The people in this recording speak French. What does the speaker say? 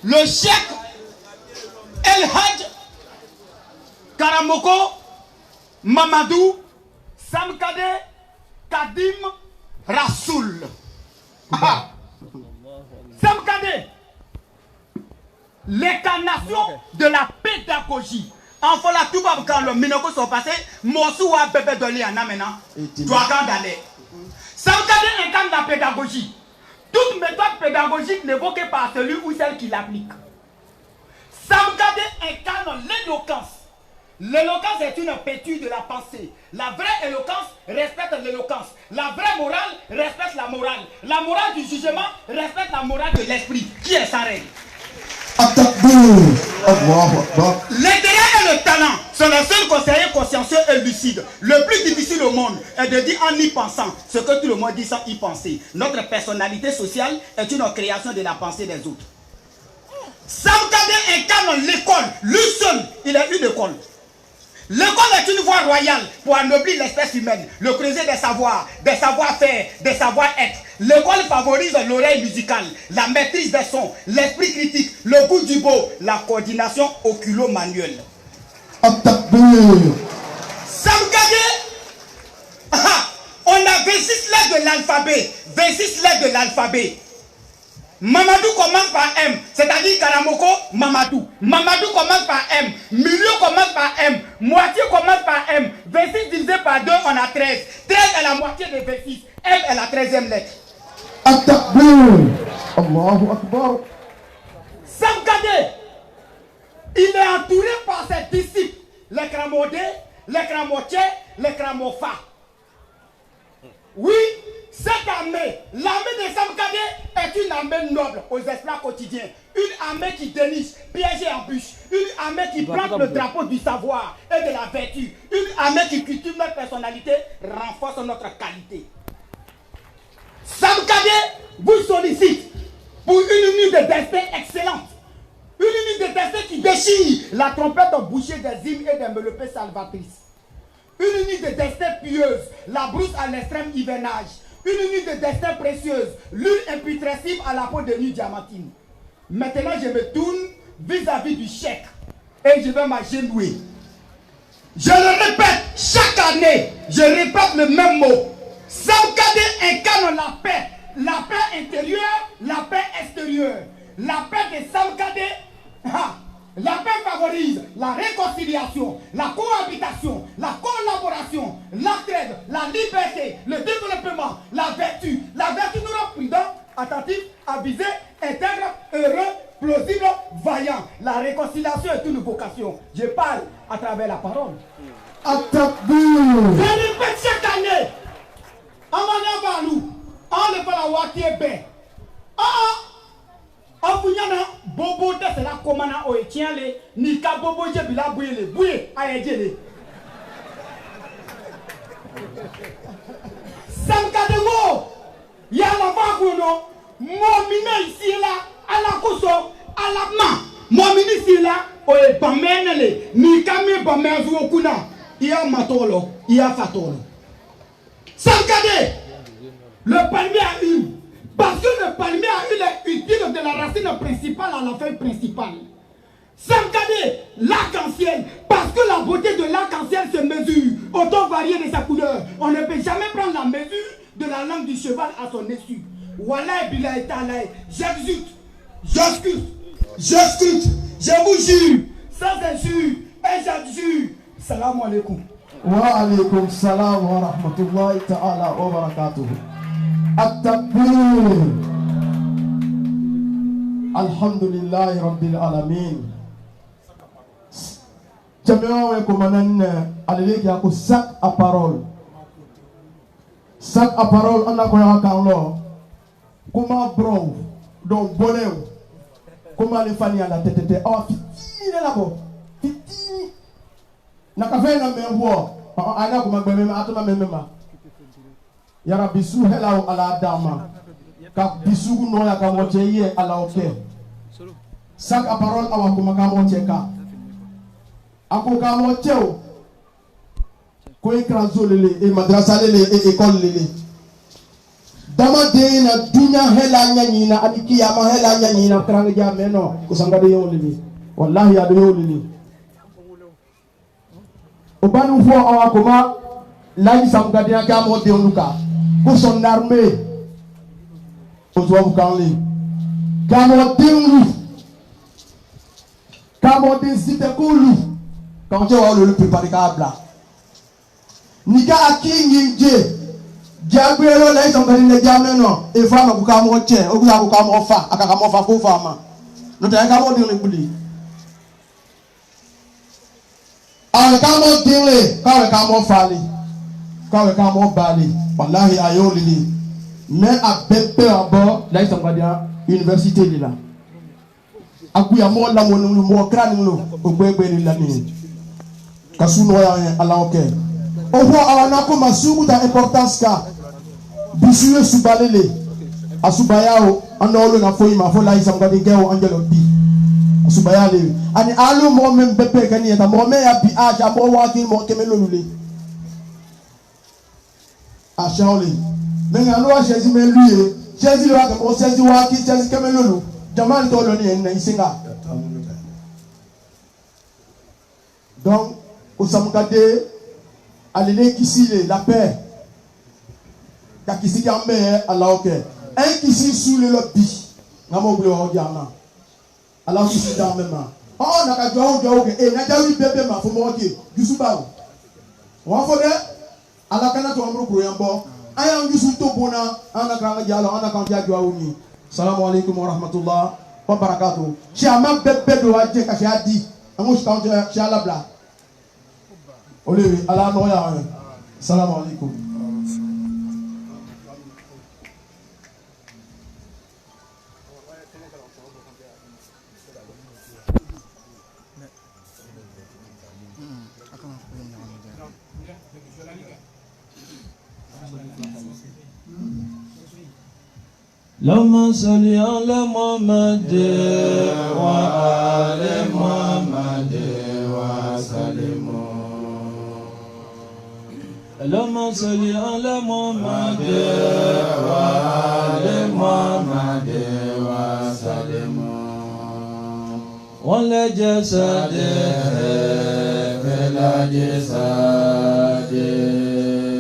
Le cheikh El Hadj Karamoko Mamadou Samkade Kadim Rassoul. Samkade, l'incarnation de la pédagogie. Enfin, la tout va quand le minoko sont passés, Monsou a bébé de l'Iana maintenant, doit d'aller. Samkade incarne la pédagogie. Toute méthode pédagogique n'évoquée par celui ou celle qui l'applique. Samkade incarne l'éloquence. L'éloquence est une pétude de la pensée. La vraie éloquence respecte l'éloquence. La vraie morale respecte la morale. La morale du jugement respecte la morale de l'esprit. Qui est sa règle? L'intérêt et le talent sont les seuls conseillers consciencieux et lucides. Le plus difficile au monde est de dire en y pensant ce que tout le monde dit sans y penser. Notre personnalité sociale est une création de la pensée des autres. Samkade incarne l'école. Lui seul, il est une école. L'école est une voie royale pour anoblir l'espèce humaine, le creuset des savoirs, des savoir-faire, des savoir-être. L'école favorise l'oreille musicale, la maîtrise des sons, l'esprit critique, le goût du beau, la coordination oculo-manuelle. Samkade, on a 26 lettres de l'alphabet. 26 lettres de l'alphabet. Mamadou commence par M, c'est-à-dire Karamoko, Mamadou. Mamadou commence par M, milieu commence par M, moitié commence par M. 26 divisé par 2, on a 13. 13 est la moitié de 26. M est la 13e lettre. Allahu Akbar. Samkade, il est entouré par ses disciples, les Kramodé, les Kramotié, les Kramofa. Oui, cette armée, l'armée de Samkade est une armée noble aux esprits quotidiens. Une armée qui déniche, piège et embûche. Une armée qui plante le drapeau du savoir et de la vertu. Une armée qui cultive notre personnalité, renforce notre qualité. Samkade vous sollicite pour une nuit de destin excellente. Une nuit de destin qui déchire la trompette bouchée des hymnes et des mélopées salvatrices. Une nuit de destin pieuse, la brousse à l'extrême hivernage. Une nuit de destin précieuse, l'huile imputrescible à la peau de nuit diamantine. Maintenant, je me tourne vis-à-vis du cheikh et je vais m'agenouiller. Je le répète, chaque année, je répète le même mot. Samkade incarne la paix intérieure, la paix extérieure. La paix de Samkade, la paix favorise la réconciliation, la cohabitation, la collaboration, l'entraide, la liberté, le développement, la vertu. La vertu nous rend prudents, attentifs, avisés, intègres, heureux, plausibles, vaillants. La réconciliation est une vocation. Je parle à travers la parole. Je répète chaque année. On ne va la voir qui est bien. Abunyana bobo de la komana o etiale ni ka bobo je bila buile buye ayejele Samkade mo ya la baguno mo mina ici là ala kuso ala ma mo mina ici là o e bamenele ni ka me bamezu okuna iya matolo iya fatolo Samkade le palmier a une. Parce que le palmier a eu les utiles de la racine principale à la feuille principale. Samkade, l'arc-en-ciel, parce que la beauté de l'arc-en-ciel se mesure au ton varié de sa couleur. On ne peut jamais prendre la mesure de la langue du cheval à son essu. Wallah billahi ta'ala, j'exulte, j'excuse, je vous jure, sans injure, et j'adjure. Salam alaikum. Wa alaikum salam wa rahmatullahi ta'ala wa barakatuh. At-takbir. Alhamdulillahi rabbil alamin. Jamewa we komanan aleleki yako sac à parole. Sac à parole anda ko ya kanlo. Kuma bro don bolew. Kuma le fani ala tetete awa fitini la ko. Fitini. Nakafe na membo. Ana kuma gbeme atuma memema. Yara bisu hela ala dama ka bisu no ya ka moche ye ala oke sac à parole awa kuma ka moche ka ako ka moche o ko ikranzo lele e madrasa lele e école lele dama dena dunya hela nyanyina aniki ya ma hela nyanyina kranga jameno kusanga de yolini wallahi ya de yolini obanu fo awa koma laji samga de ka mo de luka ko son armée ozo bukanli ka mo de lu ka mo de zite ko lu quand tu vas le préparer ka bla nika akingi je Diagbelo la isonga ni jameno e fa na kuka mo che o kuka mo fa akaka mo fa ko fa ma no ta ka mo din le buli a ka mo din le ka mo fa le ka mo ba le wallahi ayo lili mais a bebe abo la isonga dia université li la akuya mo la mo kran no ogbegbe ni la ni kasuno ya ala oke oho awana ko masumu ta importance ka bisuye subalele asubayao andolo na foima fo la isam gadi geo angelo bi asubayale ani alu mo men bepe kani ta mo me ya bi aja mo wa ki mo kemelo lule a shaoli menga no a shezi me luye shezi wa ka mo shezi wa ki shezi kemelo lu jamani to lo ni en na isinga donc usam gade alele kisile la paix kakisi jambe ala oke en kisi sous le lobby ngamo bule o diana ala kisi jambe ma o na ka jo ke e na jawi bebe ma fo mo ke jusu bawo wa fo de ala kana to amru ko yambo aya jusu to bona ana ka jalo ana ka jajo ni assalamu alaikum wa rahmatullah wa barakatuh chama bebe do aje ka shadi amu ska on shala bla ole ala no ya assalamu alaikum. اللهم صل على محمد وآل محمد وسلم اللهم صل على محمد وآل محمد وسلم ولا جسد بلا جسد